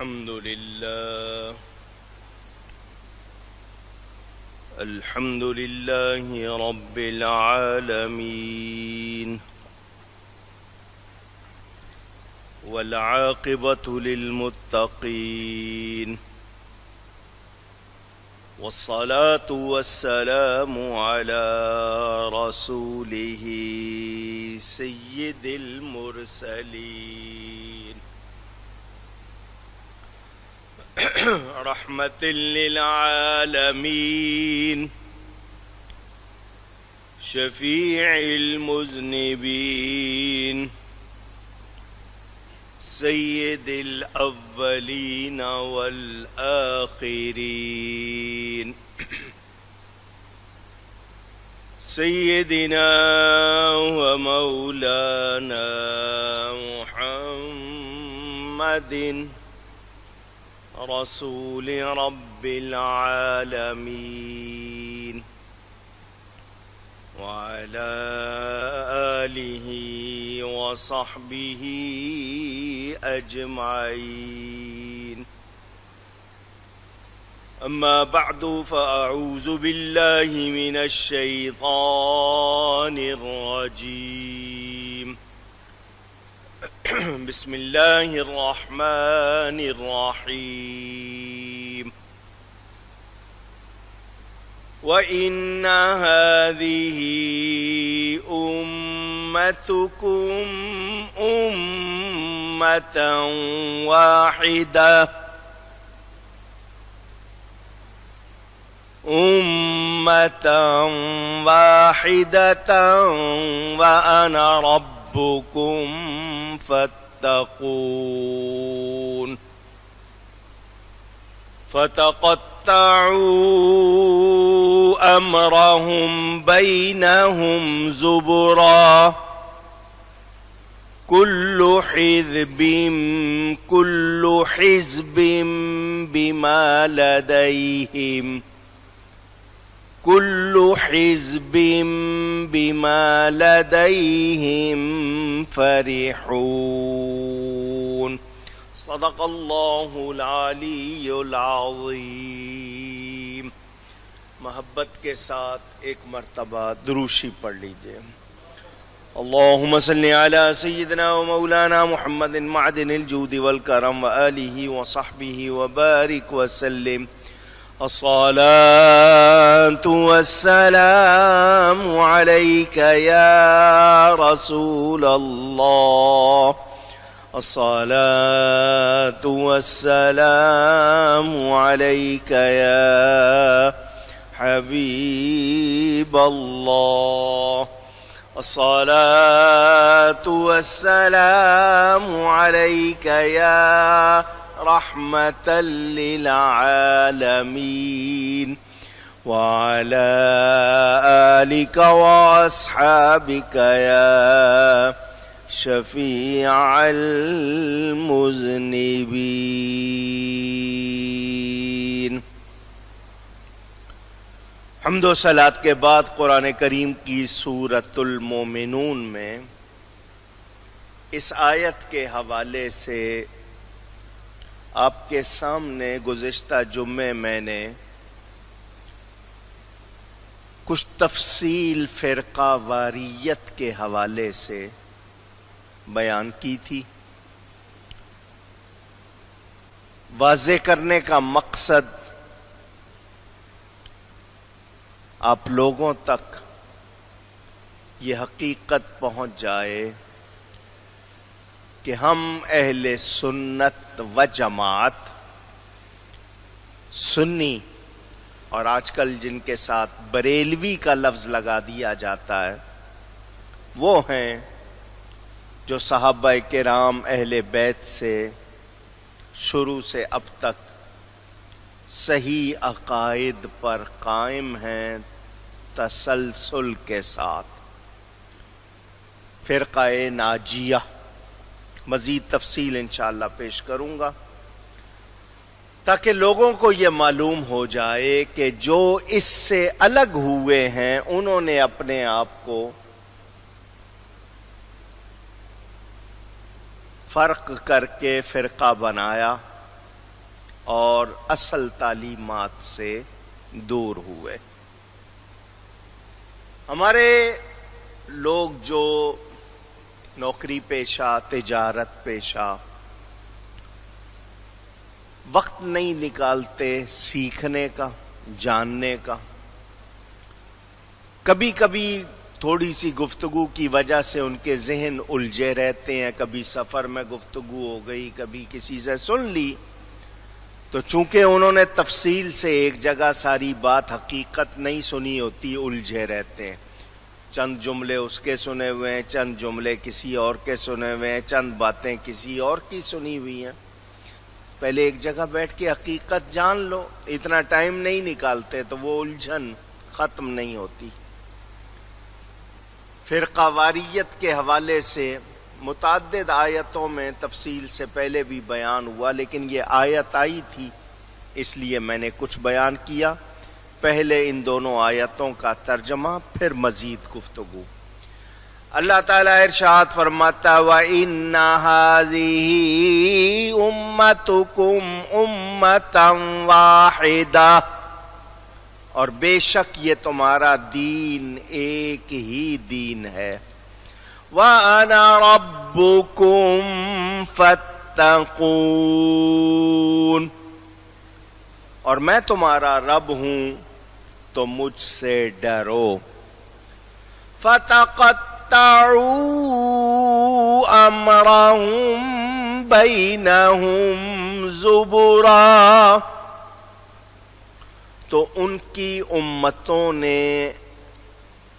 الحمد لله رب العالمين والعاقبة للمتقين والصلاة والسلام على رسوله سيد المرسلين رحمة للعالمين شفيع المذنبين سيد الأولين والآخرين سيدنا ومولانا محمد رسول رب العالمين وعلى آله وصحبه أجمعين. أما بعد فأعوذ بالله من الشيطان الرجيم. بسم الله الرحمن الرحيم. وإن هذه أمتكم أمة واحدة وأنا ربكم فاتقون. فتقطعوا أمرهم بينهم زبرا كل حزب بما لديهم فرحون. صدق اللہ العلی العظیم. محبت کے ساتھ ایک مرتبہ دروشی پڑھ لیجئے. اللہم صلی علی سیدنا و مولانا محمد معدن الجود والکرم وآلہ وصحبہ وبارک وسلم. الصلاة والسلام علیک یا رسول اللہ. الصلاة والسلام عليك يا حبيب الله. الصلاة والسلام عليك يا رحمة للعالمين وعلى آلك وأصحابك يا شفیع المذنبین. حمد و صلات کے بعد قرآن کریم کی سورۃ المومنون میں اس آیت کے حوالے سے آپ کے سامنے گزشتہ جمعے میں نے کچھ تفصیل فرقہ واریت کے حوالے سے بیان کی تھی. واضح کرنے کا مقصد آپ لوگوں تک یہ حقیقت پہنچ جائے کہ ہم اہل سنت و جماعت سنی، اور آج کل جن کے ساتھ بریلوی کا لفظ لگا دیا جاتا ہے، وہ ہیں جو صحابہ کرام اہل بیت سے شروع سے اب تک صحیح عقائد پر قائم ہیں تسلسل کے ساتھ. فرقہ ناجیہ مزید تفصیل انشاءاللہ پیش کروں گا تاکہ لوگوں کو یہ معلوم ہو جائے کہ جو اس سے الگ ہوئے ہیں انہوں نے اپنے آپ کو فرق کر کے فرقہ بنایا اور اصل تعلیمات سے دور ہوئے۔ ہمارے لوگ جو نوکری پیشہ، تجارت پیشہ، وقت نہیں نکالتے سیکھنے کا، جاننے کا، کبھی کبھی تھوڑی سی گفتگو کی وجہ سے ان کے ذہن الجھے رہتے ہیں، کبھی سفر میں گفتگو ہو گئی، کبھی کسی سے سن لی، تو چونکہ انہوں نے تفصیل سے ایک جگہ ساری بات حقیقت نہیں سنی ہوتی، الجھے رہتے ہیں۔ چند جملے اس کے سنے ہوئے ہیں، چند جملے کسی اور کے سنے ہوئے ہیں، چند باتیں کسی اور کی سنی ہوئی ہیں۔ پہلے ایک جگہ بیٹھ کے حقیقت جان لو، اتنا ٹائم نہیں نکالتے تو وہ الجھن ختم نہیں ہوتی۔ فرقہ واریت کے حوالے سے متعدد آیتوں میں تفصیل سے پہلے بھی بیان ہوا، لیکن یہ آیت آئی تھی اس لیے میں نے کچھ بیان کیا۔ پہلے ان دونوں آیتوں کا ترجمہ، پھر مزید گفتگو۔ اللہ تعالیٰ ارشاد فرماتا وَإِنَّ هَذِهِ أُمَّتُكُمْ أُمَّةً وَاحِدَةً، اور بے شک یہ تمہارا دین ایک ہی دین ہے۔ وَأَنَا رَبُّكُمْ فَاتَّقُونِ، اور میں تمہارا رب ہوں تو مجھ سے ڈرو۔ فَتَقَطَّعُوا أَمْرَهُمْ بَيْنَهُمْ زُبُرًا، تو ان کی امتوں نے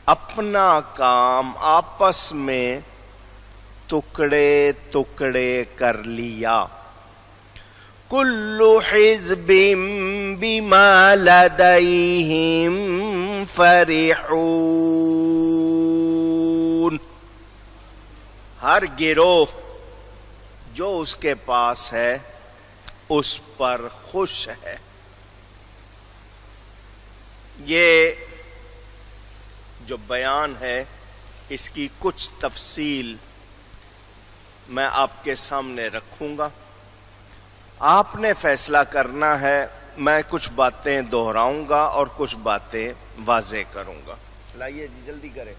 اپنا کام آپس میں ٹکڑے ٹکڑے کر لیا۔ کل حزب بما لدیہم فرحون، ہر گروہ جو اس کے پاس ہے اس پر خوش ہے۔ یہ جو بیان ہے اس کی کچھ تفصیل میں آپ کے سامنے رکھوں گا، آپ نے فیصلہ کرنا ہے۔ میں کچھ باتیں دہراؤں گا اور کچھ باتیں واضح کروں گا۔ لائیے جی جلدی کریں،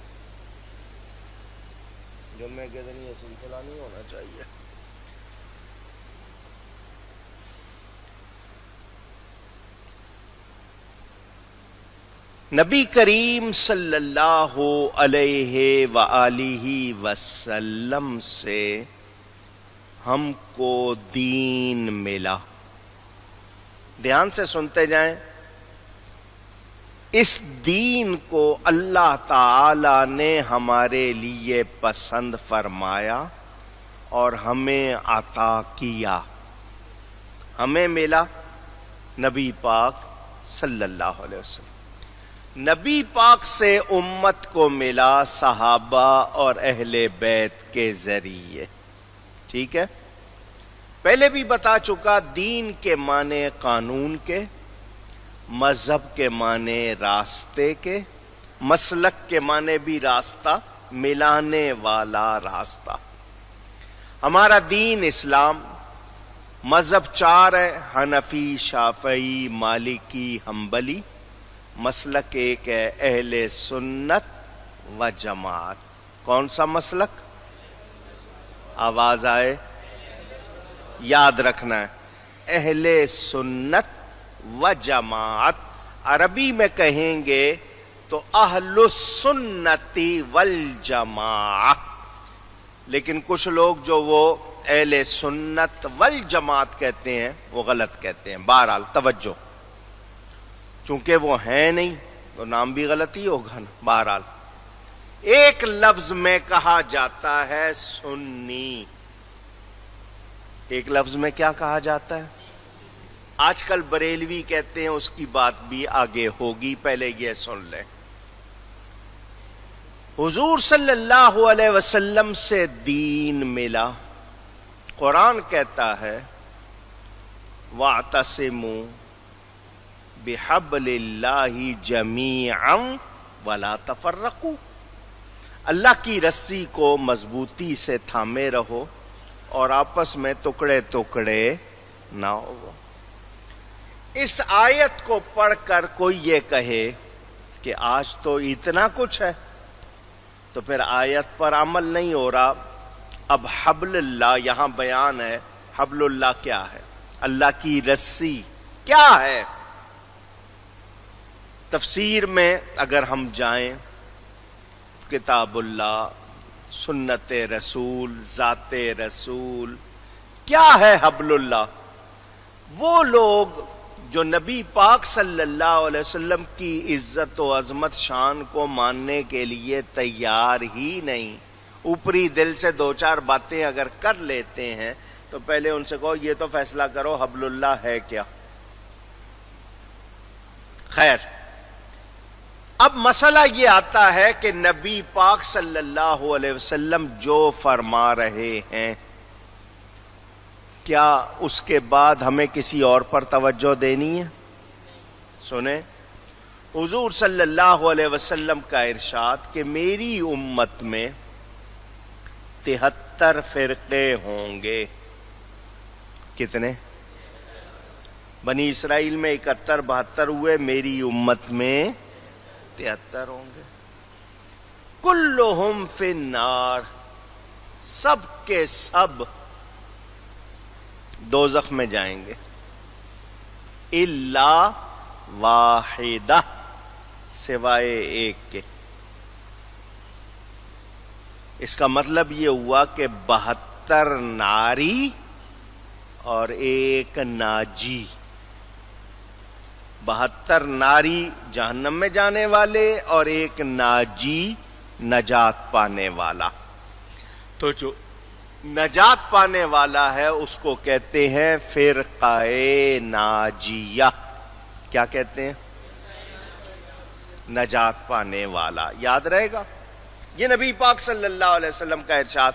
جمعے کے دن یہ سلسلہ نہیں ہونا چاہیے۔ نبی کریم صلی اللہ علیہ وآلہ وسلم سے ہم کو دین ملا۔ دھیان سے سنتے جائیں، اس دین کو اللہ تعالی نے ہمارے لیے پسند فرمایا اور ہمیں عطا کیا۔ ہمیں ملا نبی پاک صلی اللہ علیہ وسلم، نبی پاک سے امت کو ملا صحابہ اور اہل بیت کے ذریعے۔ ٹھیک ہے، پہلے بھی بتا چکا، دین کے معنی قانون کے، مذہب کے معنی راستے کے، مسلک کے معنی بھی راستہ، ملانے والا راستہ۔ ہمارا دین اسلام، مذہب چار ہے، حنفی، شافعی، مالکی، حنبلی۔ مسلک ایک ہے اہل سنت و جماعت۔ کون سا مسلک؟ آواز آئے، یاد رکھنا ہے، اہل سنت و جماعت۔ عربی میں کہیں گے تو اہل السنتی والجماعت، لیکن کچھ لوگ جو وہ اہل سنت والجماعت کہتے ہیں وہ غلط کہتے ہیں۔ بہرحال توجہ، چونکہ وہ ہیں نہیں تو نام بھی غلط ہی ہوگا نا۔ بہرحال ایک لفظ میں کہا جاتا ہے سنی، ایک لفظ میں کیا کہا جاتا ہے؟ آج کل بریلوی کہتے ہیں، اس کی بات بھی آگے ہوگی، پہلے یہ سن لیں۔ حضور صلی اللہ علیہ وسلم سے دین ملا۔ قرآن کہتا ہے وَاعْتَصِمُوا بِحَبْلِ اللَّهِ جَمِيعًا وَلَا تَفَرَّقُوا، اللہ کی رسی کو مضبوطی سے تھامے رہو اور آپس میں ٹکڑے ٹکڑے نہ ہو۔ اس آیت کو پڑھ کر کوئی یہ کہے کہ آج تو اتنا کچھ ہے، تو پھر آیت پر عمل نہیں ہو رہا۔ اب حبل اللہ یہاں بیان ہے۔ حبل اللہ کیا ہے؟ اللہ کی رسی کیا ہے؟ تفسیر میں اگر ہم جائیں، کتاب اللہ، سنت رسول، ذات رسول، کیا ہے حبل اللہ؟ وہ لوگ جو نبی پاک صلی اللہ علیہ وسلم کی عزت و عظمت شان کو ماننے کے لیے تیار ہی نہیں، اوپری دل سے دو چار باتیں اگر کر لیتے ہیں تو پہلے ان سے کہو یہ تو فیصلہ کرو حبل اللہ ہے کیا۔ خیر، اب مسئلہ یہ آتا ہے کہ نبی پاک صلی اللہ علیہ وسلم جو فرما رہے ہیں، کیا اس کے بعد ہمیں کسی اور پر توجہ دینی ہے؟ سنیں، حضور صلی اللہ علیہ وسلم کا ارشاد کہ میری امت میں 73 فرقے ہوں گے۔ کتنے؟ بنی اسرائیل میں 71 72 ہوئے، میری امت میں 73 ہوں گے۔ کلہم فی النار، سب کے سب دوزخ میں جائیں گے، الا واحدہ، سوائے ایک کے۔ اس کا مطلب یہ ہوا کہ 72 ناری اور ایک ناجی، 72 ناری جہنم میں جانے والے اور ایک ناجی نجات پانے والا۔ تو جو نجات پانے والا ہے اس کو کہتے ہیں فرقہ ناجیہ۔ کیا کہتے ہیں؟ نجات پانے والا۔ یاد رہے گا، یہ نبی پاک صلی اللہ علیہ وسلم کا ارشاد۔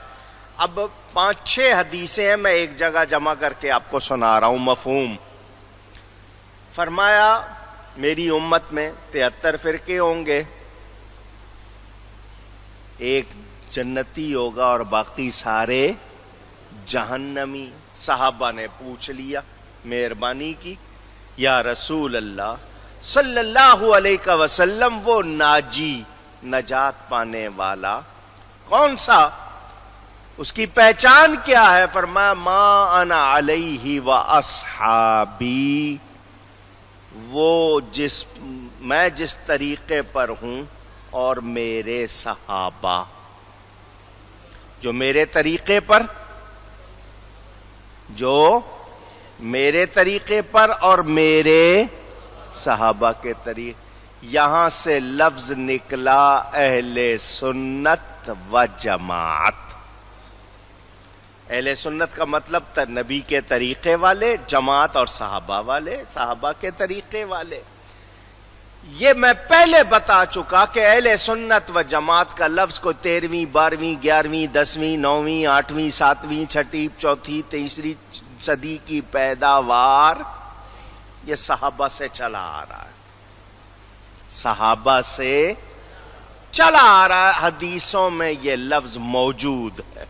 اب 5-6 حدیثیں ہیں، میں ایک جگہ جمع کر کے آپ کو سنا رہا ہوں مفہوم۔ فرمایا میری امت میں 73 فرقے ہوں گے، ایک جنتی ہوگا اور باقی سارے جہنمی۔ صحابہ نے پوچھ لیا، مہربانی کی، یا رسول اللہ صلی اللہ علیہ وسلم، وہ ناجی نجات پانے والا کون سا؟ اس کی پہچان کیا ہے؟ فرمایا ما انا علیہ و اصحابی، وہ میں جس طریقے پر ہوں اور میرے صحابہ، جو میرے طریقے پر اور میرے صحابہ کے طریقے۔ یہاں سے لفظ نکلا اہل سنت و جماعت۔ اہل سنت کا مطلب نبی کے طریقے والے، جماعت اور صحابہ والے، صحابہ کے طریقے والے۔ یہ میں پہلے بتا چکا کہ اہل سنت و جماعت کا لفظ کو 13ویں 12ویں 11ویں 10ویں 9ویں 8ویں 7ویں 6ٹھی 4تھی 23ویں صدی کی پیداوار، یہ صحابہ سے چلا آ رہا ہے، صحابہ سے چلا آ رہا ہے، حدیثوں میں یہ لفظ موجود ہے۔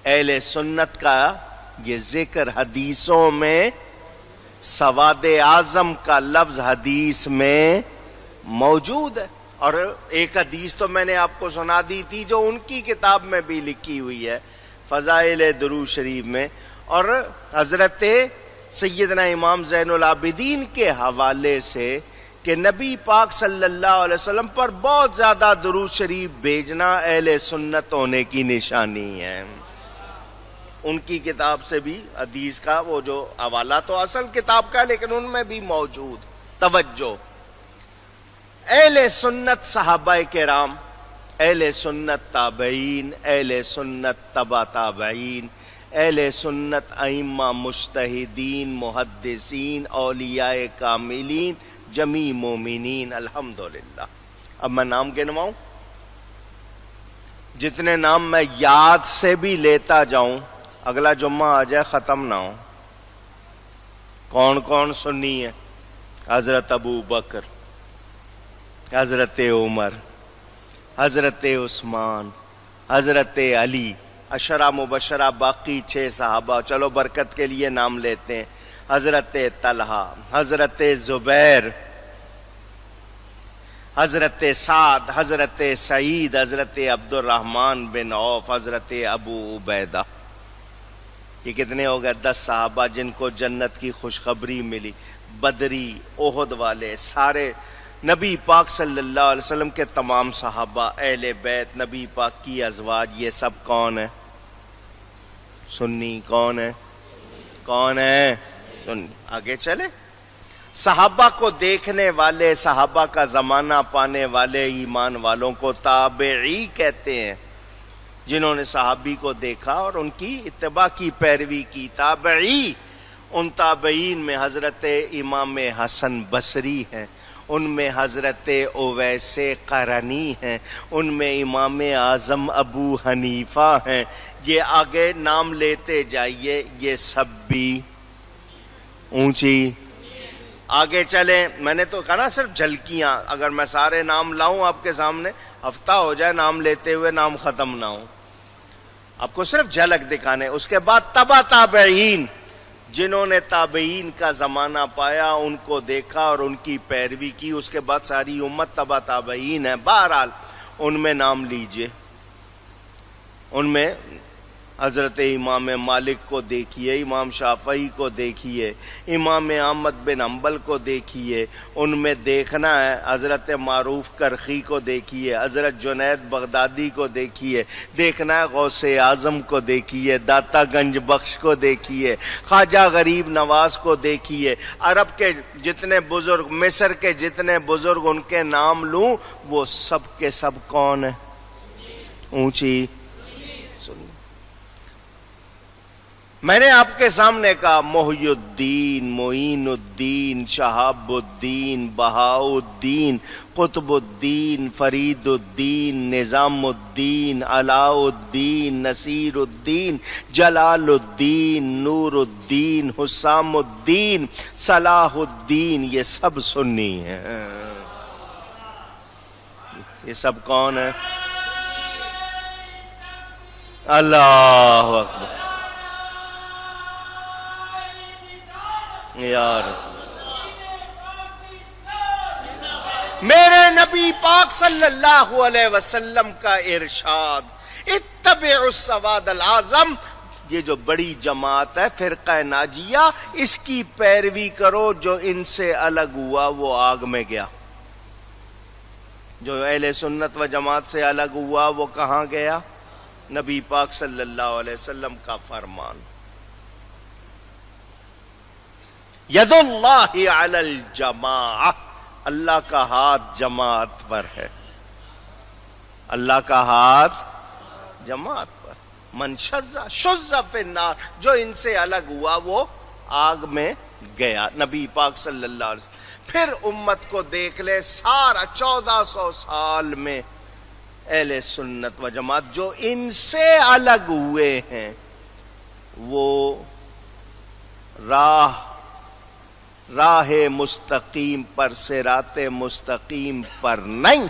اہل سنت کا یہ ذکر حدیثوں میں، سواد اعظم کا لفظ حدیث میں موجود ہے۔ اور ایک حدیث تو میں نے آپ کو سنا دی تھی جو ان کی کتاب میں بھی لکھی ہوئی ہے، فضائل درود شریف میں، اور حضرت سیدنا امام زین العابدین کے حوالے سے کہ نبی پاک صلی اللہ علیہ وسلم پر بہت زیادہ درود شریف بھیجنا اہل سنت ہونے کی نشانی ہے۔ ان کی کتاب سے بھی حدیث کا وہ جو حوالہ تو اصل کتاب کا ہے لیکن ان میں بھی موجود۔ توجہ، اہل سنت صحابہ کرام، اہل سنت تابعین، اہل سنت تبع تابعین، اہل سنت ائمہ مجتہدین محدثین اولیاء کاملین جمیع مومنین، الحمدللہ۔ اب میں نام گنواؤں، جتنے نام میں یاد سے بھی لیتا جاؤں اگلا جمعہ آ جائے ختم نہ ہو۔ کون کون سنی ہے؟ حضرت ابو بکر، حضرت عمر، حضرت عثمان، حضرت علی، عشرہ مبشرہ، باقی 6 صحابہ، چلو برکت کے لیے نام لیتے ہیں، حضرت طلحہ، حضرت زبیر، حضرت سعد، حضرت سعید، حضرت عبد الرحمن بن عوف، حضرت ابو عبیدہ. یہ کتنے ہو گئے؟ 10 صحابہ جن کو جنت کی خوشخبری ملی. بدری، احد والے، سارے نبی پاک صلی اللہ علیہ وسلم کے تمام صحابہ، اہل بیت، نبی پاک کی ازواج، یہ سب کون ہیں؟ سنی. کون ہے؟ کون ہے؟ سنی. آگے چلے. صحابہ کو دیکھنے والے، صحابہ کا زمانہ پانے والے ایمان والوں کو تابعی کہتے ہیں، جنہوں نے صحابی کو دیکھا اور ان کی اتباع کی، پیروی کی. تابعی، ان تابعین میں حضرت امام حسن بصری ہیں، ان میں حضرت اویس قرنی ہیں، ان میں امام اعظم ابو حنیفہ ہیں. یہ آگے نام لیتے جائیے، یہ سب بھی اونچی. آگے چلیں. میں نے تو کہا نا صرف جھلکیاں، اگر میں سارے نام لاؤں آپ کے سامنے ہفتہ ہو جائے نام لیتے ہوئے، نام ختم نہ ہو. آپ کو صرف جھلک دکھانے. اس کے بعد تبع تابعین، جنہوں نے تابعین کا زمانہ پایا، ان کو دیکھا اور ان کی پیروی کی. اس کے بعد ساری امت تبع تابعین ہے. بہرحال ان میں نام لیجئے. ان میں حضرت امام مالک کو دیکھیے، امام شافعی کو دیکھیے، امام احمد بن حنبل کو دیکھیے. ان میں دیکھنا ہے حضرت معروف کرخی کو دیکھیے، حضرت جنید بغدادی کو دیکھیے، دیکھنا ہے غوث اعظم کو دیکھیے، داتا گنج بخش کو دیکھیے، خواجہ غریب نواز کو دیکھیے. عرب کے جتنے بزرگ، مصر کے جتنے بزرگ، ان کے نام لوں، وہ سب کے سب کون ہیں؟ اونچی. میں نے آپ کے سامنے کہا محی الدین، معین الدین، شہاب الدین، بہاء الدین، قطب الدین، فرید الدین، نظام الدین، علاء الدین، نصیر الدین، جلال الدین، نور الدین، حسام الدین، صلاح الدین. یہ سب سنی ہیں. یہ سب کون ہیں؟ اللہ اکبر. یا رسول میرے نبی پاک صلی اللہ علیہ وسلم کا ارشاد، اتبعوا السواد الاعظم. یہ جو بڑی جماعت ہے فرقہ ناجیہ، اس کی پیروی کرو. جو ان سے الگ ہوا وہ آگ میں گیا. جو اہل سنت و جماعت سے الگ ہوا وہ کہاں گیا؟ نبی پاک صلی اللہ علیہ وسلم کا فرمان. ید اللہ علی الجماعہ، اللہ کا ہاتھ جماعت پر ہے. اللہ کا ہاتھ جماعت پر. من شذ فی النار، جو ان سے الگ ہوا وہ آگ میں گیا. نبی پاک صلی اللہ علیہ وسلم. پھر امت کو دیکھ لے، سارا 1400 سال میں اہل سنت و جماعت جو ان سے الگ ہوئے ہیں وہ راہ مستقیم پر، صراط مستقیم پر نہیں.